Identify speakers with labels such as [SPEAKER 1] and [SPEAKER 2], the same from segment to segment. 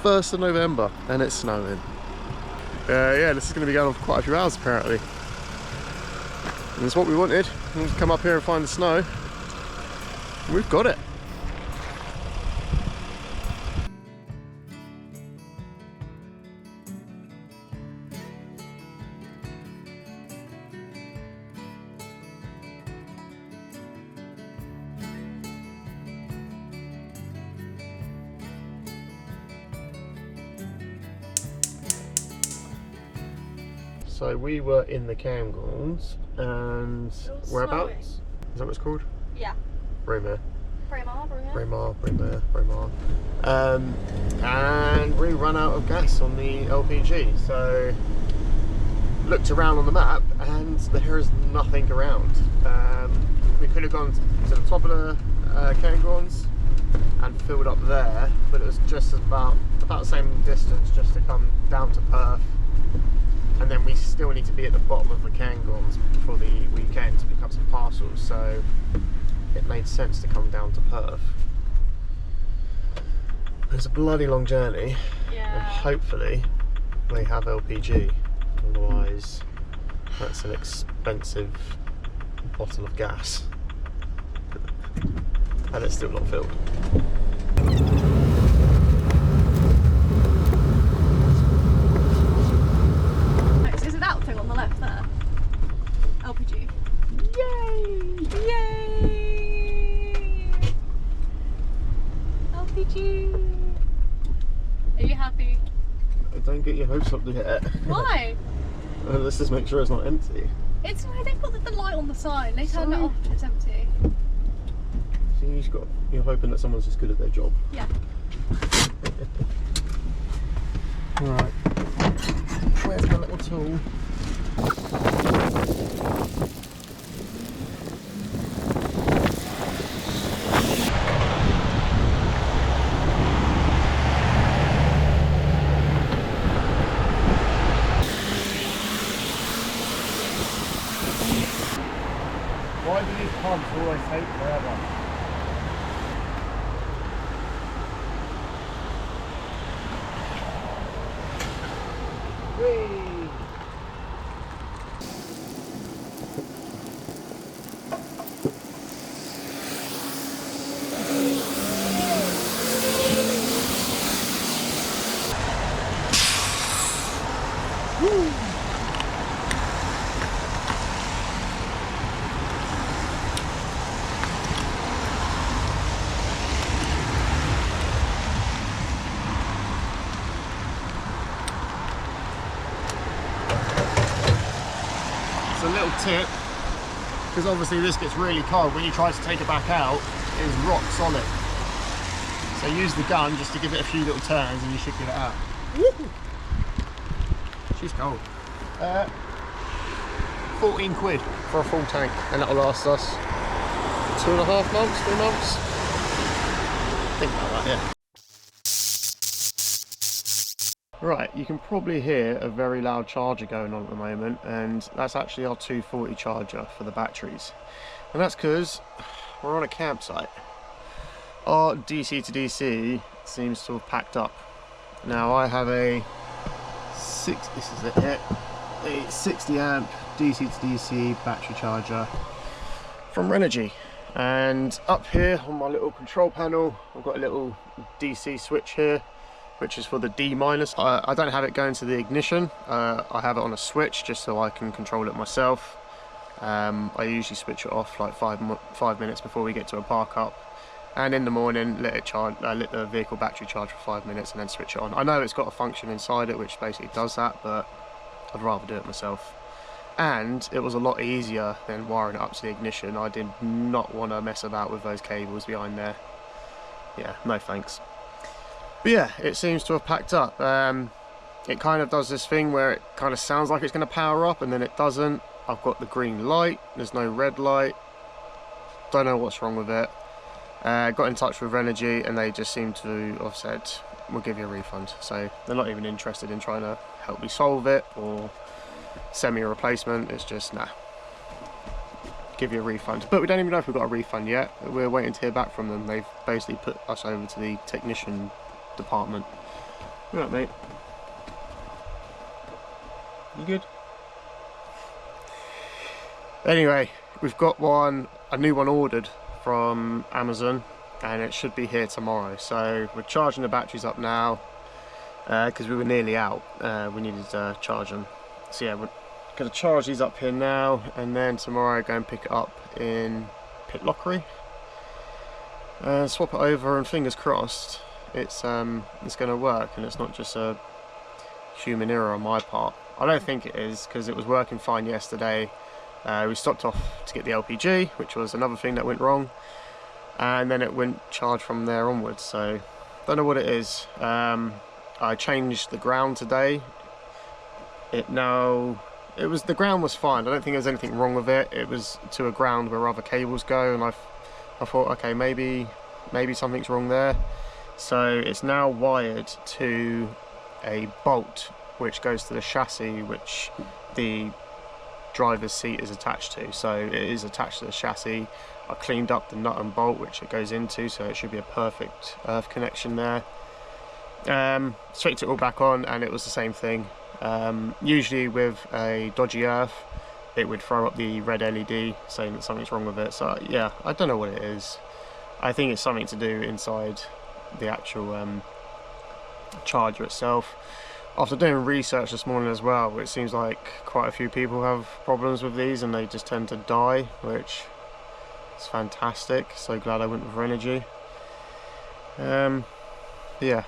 [SPEAKER 1] 1st of November and it's snowing. Yeah, this is going to be going on for quite a few hours apparently. And it's what we wanted. We'll come up here and find the snow. We've got it. So we were in the campgrounds and whereabouts? Is that what it's called?
[SPEAKER 2] Yeah.
[SPEAKER 1] Braemar.
[SPEAKER 2] Braemar.
[SPEAKER 1] And we ran out of gas on the LPG, so looked around on the map and there is nothing around. We could have gone to the top of the campgrounds and filled up there, but it was just about the same distance just to come down to Perth. And then we still need to be at the bottom of the campgrounds for the weekend to pick up some parcels, so it made sense to come down to Perth. It's a bloody long journey,
[SPEAKER 2] Yeah.
[SPEAKER 1] and hopefully they have LPG, otherwise that's an expensive bottle of gas. And it's still not filled.
[SPEAKER 2] Is it that thing on the left there? LPG.
[SPEAKER 1] Yay!
[SPEAKER 2] Yay! LPG. Are you happy?
[SPEAKER 1] Don't get your hopes up yet.
[SPEAKER 2] Why?
[SPEAKER 1] Let's just make sure it's not empty.
[SPEAKER 2] It's they've got the light on the sign. They turned it off. It's empty.
[SPEAKER 1] See, you're hoping that someone's just good at their job.
[SPEAKER 2] Yeah.
[SPEAKER 1] Right. Where's my little tool? Why do these pumps always take forever? Whee! A little tip, because obviously this gets really cold, when you try to take it back out, it is rock solid. So use the gun just to give it a few little turns and you should get it out. Woo! She's cold. 14 quid for a full tank, and that'll last us 2.5 months, 3 months. Think about that, yeah. Right, you can probably hear a very loud charger going on at the moment, and that's actually our 240 charger for the batteries. And that's because we're on a campsite. Our DC to DC seems to have packed up. Now I have a 60 amp DC to DC battery charger from Renogy. And up here on my little control panel, I've got a little DC switch here, which is for the D-. I don't have it going to the ignition. I have it on a switch just so I can control it myself. I usually switch it off like 5 minutes before we get to a park up, and in the morning let the vehicle battery charge for 5 minutes and then switch it on. I know it's got a function inside it which basically does that, but I'd rather do it myself. And it was a lot easier than wiring it up to the ignition. I did not want to mess about with those cables behind there. Yeah, no thanks. But yeah, it seems to have packed up. It kind of does this thing where it kind of sounds like it's going to power up and then it doesn't. I've got the green light, there's no red light. Don't know what's wrong with it. Got in touch with Renogy and they just seem to have said, we'll give you a refund. So they're not even interested in trying to help me solve it or send me a replacement. It's just, nah, give you a refund. But we don't even know if we've got a refund yet. We're waiting to hear back from them. They've basically put us over to the technician department You alright, mate? You good? Anyway, we've got a new one ordered from Amazon, and it should be here tomorrow. So we're charging the batteries up now because we were nearly out. We needed to charge them. So yeah, we're going to charge these up here now, and then tomorrow go and pick it up in Pitlochry and swap it over, and fingers crossed it's going to work and it's not just a human error on my part. I don't think it is, because it was working fine yesterday. We stopped off to get the LPG, which was another thing that went wrong, and then it went charged from there onwards. So don't know what it is. I changed the ground today. The ground was fine. I don't think there was anything wrong with it. It was to a ground where other cables go, and I thought, okay, maybe something's wrong there. So it's now wired to a bolt which goes to the chassis, which the driver's seat is attached to. So it is attached to the chassis. I cleaned up the nut and bolt which it goes into, so it should be a perfect earth connection there. Switched it all back on, and it was the same thing. Usually with a dodgy earth, it would throw up the red LED saying that something's wrong with it. So yeah, I don't know what it is. I think it's something to do inside the actual charger itself. After doing research this morning as well, it seems like quite a few people have problems with these and they just tend to die, which is fantastic. So glad I went with Renogy. Yeah,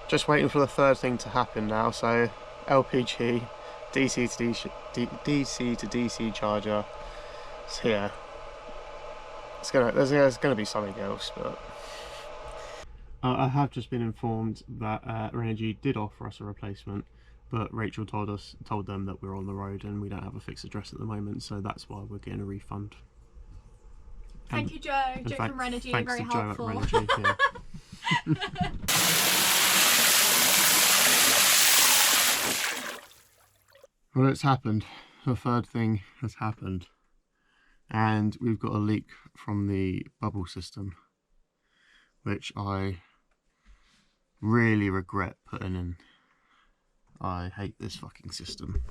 [SPEAKER 1] just waiting for the third thing to happen now. So LPG, DC to DC charger. So yeah, there's gonna be something else, but I have just been informed that Renogy did offer us a replacement, but Rachel told them that we're on the road and we don't have a fixed address at the moment, so that's why we're getting a refund.
[SPEAKER 2] Thank you, Joe. Joe from Renogy, very helpful.
[SPEAKER 1] Thanks to Joe at Renogy, yeah. Well, it's happened. The third thing has happened, and we've got a leak from the bubble system, which I really regret putting in. I hate this fucking system.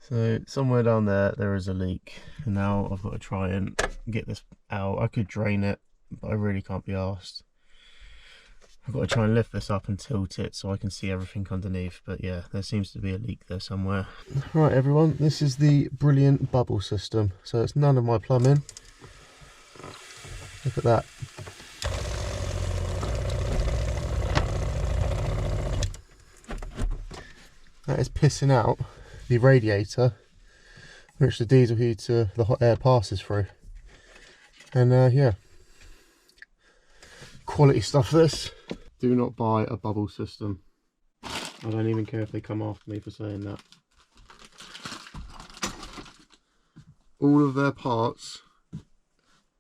[SPEAKER 1] So somewhere down there is a leak, and now I've got to try and get this out. I could drain it, but I really can't be arsed. I've got to try and lift this up and tilt it so I can see everything underneath, but yeah, there seems to be a leak there somewhere. Right everyone, this is the brilliant bubble system. So it's none of my plumbing. Look at that. That is pissing out the radiator, which the diesel heater, the hot air passes through. And yeah, quality stuff this. Do not buy a bubble system. I don't even care if they come after me for saying that. All of their parts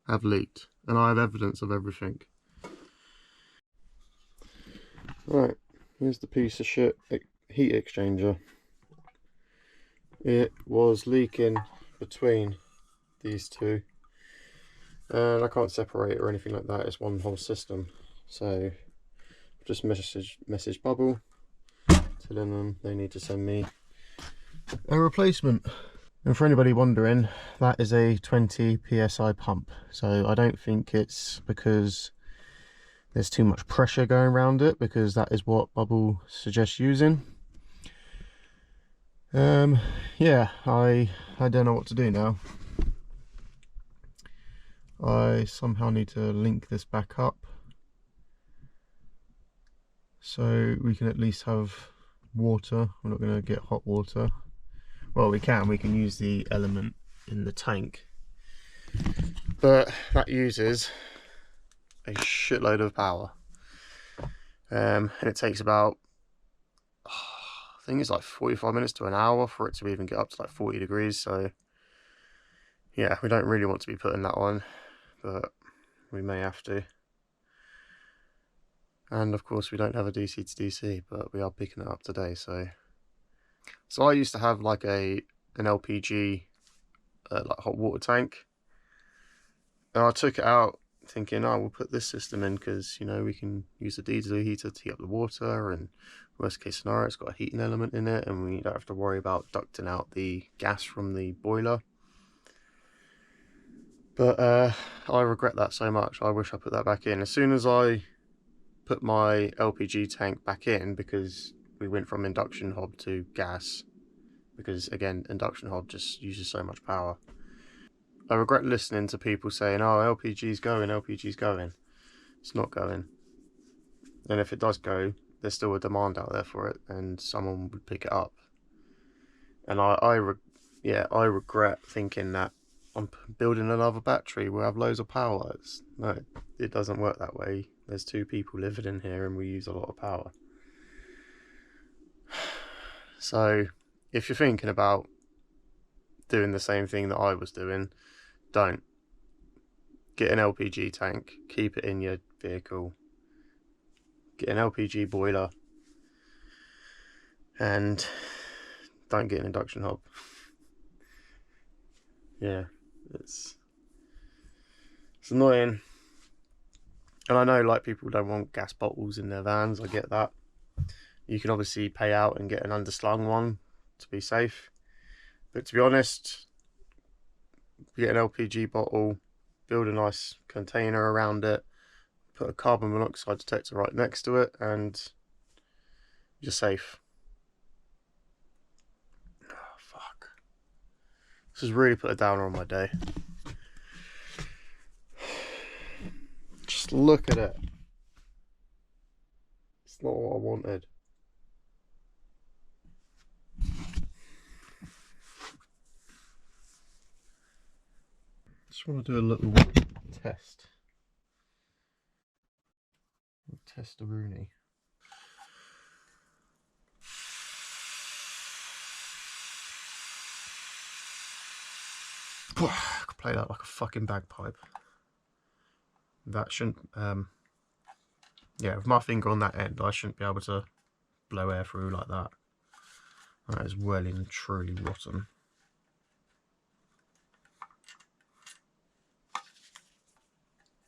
[SPEAKER 1] have leaked, and I have evidence of everything. Right, here's the piece of shit heat exchanger. It was leaking between these two, and I can't separate it or anything like that. It's one whole system. So I've just messaged Bubble, telling them they need to send me a replacement. And for anybody wondering, that is a 20 psi pump. So I don't think it's because there's too much pressure going around it, because that is what Bubble suggests using. Yeah, I don't know what to do now. I somehow need to link this back up so we can at least have water. We're not going to get hot water. Well, we can use the element in the tank, but that uses a shitload of power, and it takes about, I think it's like 45 minutes to an hour for it to even get up to like 40 degrees. So yeah, we don't really want to be putting that on, but we may have to. And of course we don't have a DC to DC, but we are picking it up today. So I used to have like an LPG like hot water tank, and I took it out thinking, oh, we'll put this system in because, you know, we can use the diesel heater to heat up the water, and worst case scenario, it's got a heating element in it, and we don't have to worry about ducting out the gas from the boiler. But I regret that so much. I wish I put that back in. As soon as I put my LPG tank back in, because we went from induction hob to gas, because again, induction hob just uses so much power. I regret listening to people saying, oh, LPG's going, LPG's going. It's not going. And if it does go, there's still a demand out there for it, and someone would pick it up. And I regret thinking that I'm building another battery, we'll have loads of power. No, it doesn't work that way. There's 2 people living in here and we use a lot of power. So if you're thinking about doing the same thing that I was doing, don't. Get an LPG tank, keep it in your vehicle, get an LPG boiler, and don't get an induction hob. Yeah, it's annoying. And I know, like, people don't want gas bottles in their vans, I get that. You can obviously pay out and get an underslung one to be safe. But to be honest, get an LPG bottle, build a nice container around it, put a carbon monoxide detector right next to it, and you're safe. Oh, fuck. This has really put a downer on my day. Just look at it. It's not what I wanted. Just want to do a little test. Test-a-rooney. I could play that like a fucking bagpipe. That shouldn't, yeah, with my finger on that end, I shouldn't be able to blow air through like that. That is well and truly rotten.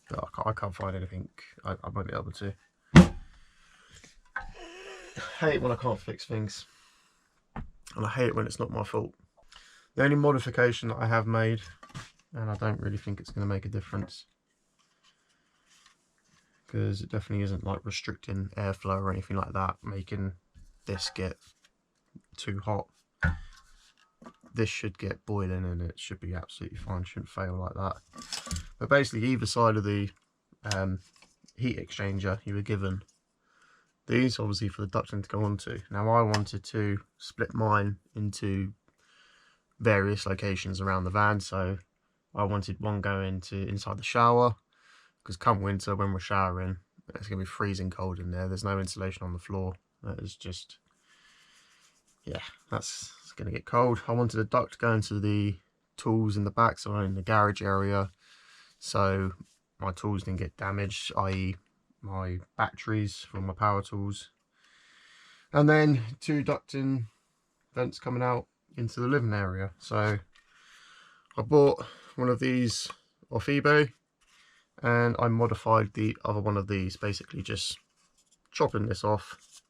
[SPEAKER 1] But I can't find anything. I won't be able to. I hate when I can't fix things. And I hate when it's not my fault. The only modification that I have made, and I don't really think it's going to make a difference, because it definitely isn't like restricting airflow or anything like that, making this get too hot. This should get boiling and it should be absolutely fine, shouldn't fail like that. But basically, either side of the heat exchanger you were given these, obviously, for the ducting to go onto. Now I wanted to split mine into various locations around the van, so I wanted one going to inside the shower, because come winter when we're showering, it's going to be freezing cold in there. There's no insulation on the floor. That is just, yeah, it's going to get cold. I wanted a duct going to the tools in the back, so in the garage area, so my tools didn't get damaged, i.e. my batteries from my power tools. And then 2 ducting vents coming out into the living area. So I bought one of these off eBay, and I modified the other one of these, basically just chopping this off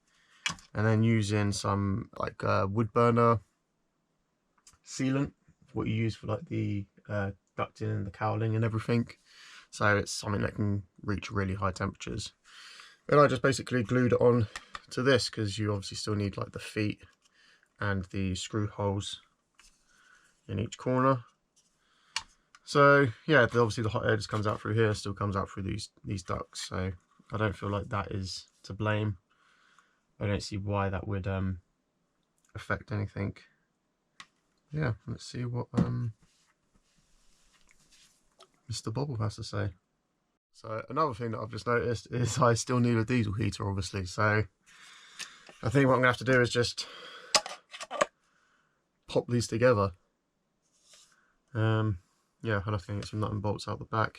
[SPEAKER 1] and then using some like wood burner sealant, what you use for like the ducting and the cowling and everything, so it's something that can reach really high temperatures. And I just basically glued it on to this, because you obviously still need like the feet and the screw holes in each corner. So yeah, obviously the hot air just comes out through here, still comes out through these ducts, so I don't feel like that is to blame. I don't see why that would affect anything. Yeah, let's see what Mr. Bobble has to say. So another thing that I've just noticed is I still need a diesel heater, obviously, so I think what I'm going to have to do is just pop these together. Yeah, I'll have to get some nut and bolts out the back.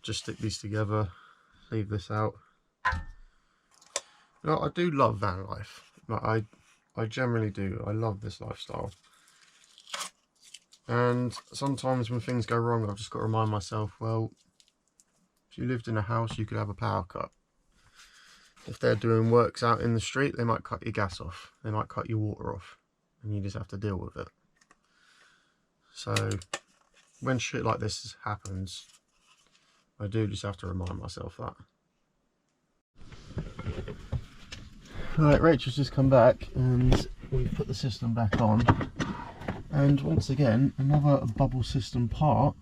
[SPEAKER 1] Just stick these together, leave this out. You know, I do love van life. Like, I generally do. I love this lifestyle. And sometimes when things go wrong, I've just got to remind myself, well, if you lived in a house, you could have a power cut. If they're doing works out in the street, they might cut your gas off. They might cut your water off. And you just have to deal with it. So when shit like this happens, I do just have to remind myself that. Right, Rachel's just come back and we've put the system back on. And once again, another bubble system part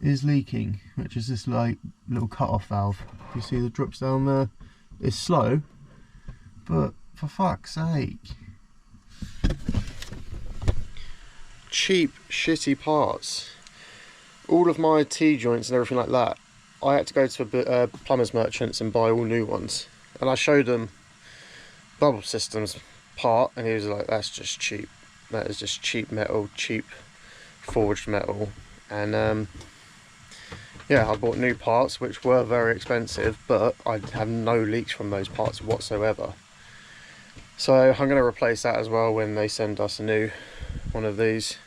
[SPEAKER 1] is leaking, which is this like little cut-off valve. You see the drips down there? It's slow, but for fuck's sake. Cheap, shitty parts. All of my T-joints and everything like that, I had to go to plumber's merchants and buy all new ones. And I showed them bubble systems part, and he was like, that's just cheap. That is just cheap metal, cheap forged metal. And yeah, I bought new parts which were very expensive, but I have no leaks from those parts whatsoever. So I'm going to replace that as well when they send us a new one of these.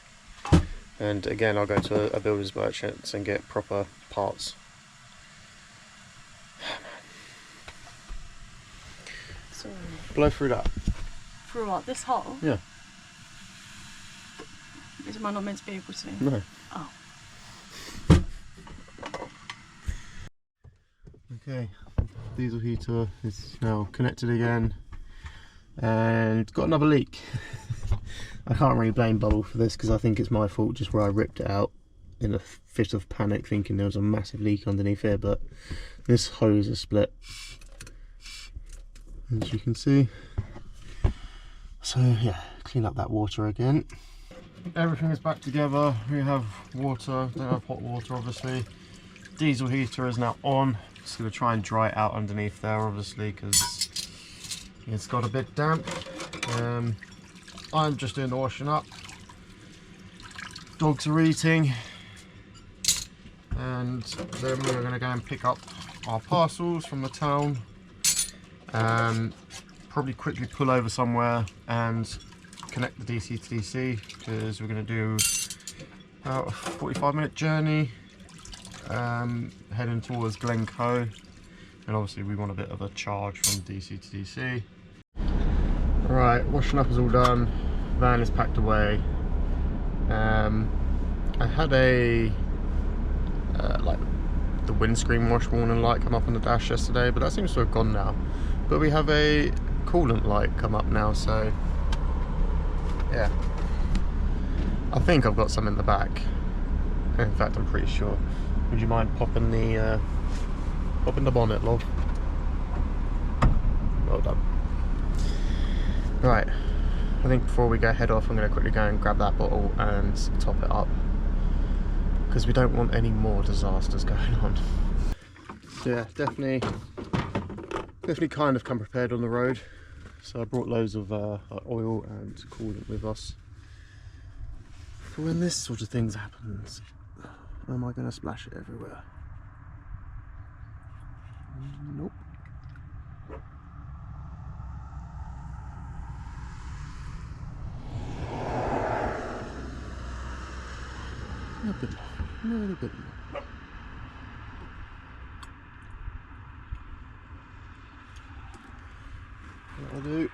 [SPEAKER 1] And again, I'll go to a builder's merchant and get proper parts.
[SPEAKER 2] Sorry.
[SPEAKER 1] Blow through that.
[SPEAKER 2] Through what? This hole?
[SPEAKER 1] Yeah.
[SPEAKER 2] Is man not meant to be able to?
[SPEAKER 1] No.
[SPEAKER 2] Oh.
[SPEAKER 1] Okay, diesel heater is now connected again and got another leak. I can't really blame Bubble for this because I think it's my fault, just where I ripped it out in a fit of panic thinking there was a massive leak underneath here, but this hose is split, as you can see. So yeah, clean up that water again. Everything is back together. We have water, don't have hot water obviously. Diesel heater is now on. Just going to try and dry it out underneath there obviously because it's got a bit damp. I'm just doing the washing up. Dogs are eating, and then we're going to go and pick up our parcels from the town. Probably quickly pull over somewhere and connect the DC to DC because we're going to do about a 45-minute journey heading towards Glencoe, and obviously we want a bit of a charge from DC to DC. Right, washing up is all done, van is packed away. I had a like the windscreen wash warning light come up on the dash yesterday, but that seems to have gone now. But we have a coolant light come up now, so yeah, I think I've got some in the back. In fact, I'm pretty sure. Would you mind popping the bonnet, love? Well done. Right, I think before we go head off, I'm going to quickly go and grab that bottle and top it up because we don't want any more disasters going on. So yeah, definitely kind of come prepared on the road. So I brought loads of oil and coolant with us for when this sort of things happens. Am I going to splash it everywhere? Nope. A bit more, a little bit more. That'll do.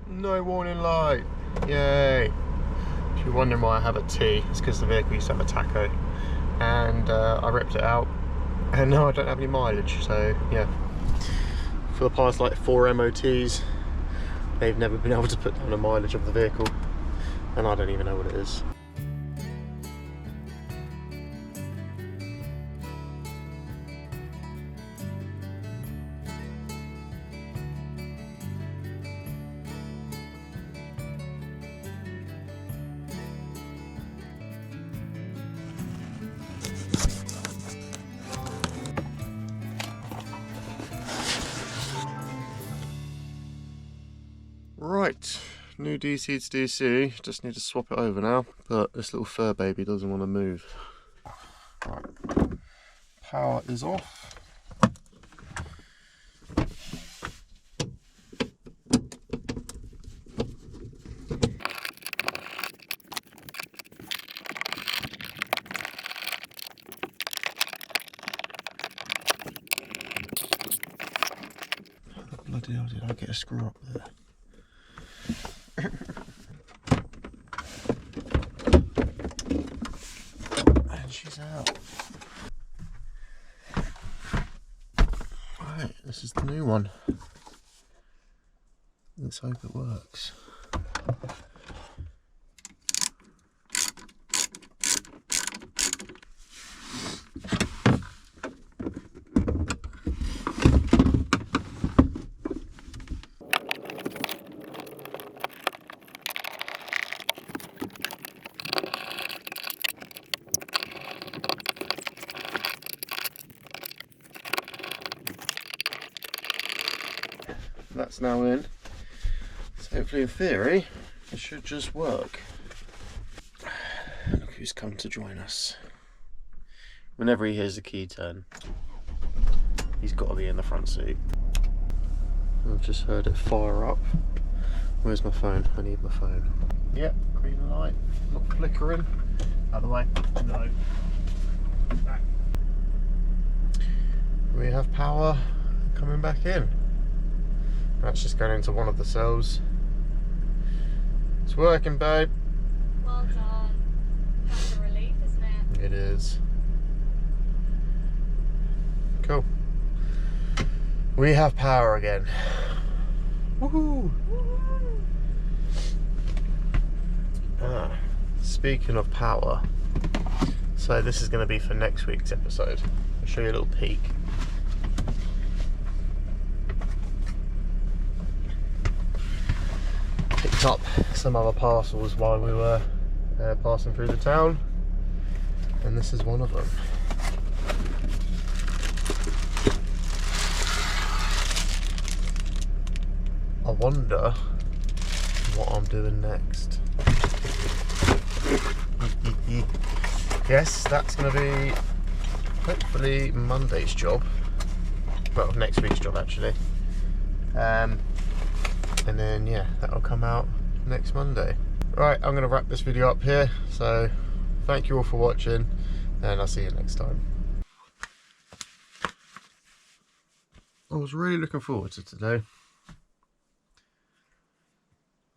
[SPEAKER 1] No warning light. Yay. If you're wondering why I have a T, it's because the vehicle used to have a tacho and I ripped it out and now I don't have any mileage. So yeah, for the past like 4 MOTs they've never been able to put down a mileage of the vehicle, and I don't even know what it is. Right, new DC to DC, just need to swap it over now, but this little fur baby doesn't want to move. Right. Power is off. did I get a screw up there? And she's out. Right, this is the new one. Let's hope it works. That's now in, so hopefully in theory it should just work. Look who's come to join us. Whenever he hears the key turn, he's got to be in the front seat. I've just heard it fire up. Where's my phone? I need my phone. Yep, green light, not flickering. Out of the way. No. We have power coming back in. That's just going into one of the cells. It's working, babe.
[SPEAKER 2] Well done. That's a relief, isn't it?
[SPEAKER 1] It is. Cool. We have power again. Woohoo! Speaking of power, so this is going to be for next week's episode. I'll show you a little peek. Picked up some other parcels while we were passing through the town, and this is one of them. I wonder what I'm doing next. Yes, that's going to be hopefully Monday's job. Well, next week's job actually. And then yeah, that'll come out next Monday. Right, I'm going to wrap this video up here. So thank you all for watching, and I'll see you next time. I was really looking forward to today.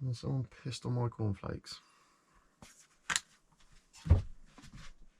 [SPEAKER 1] And someone pissed on my cornflakes.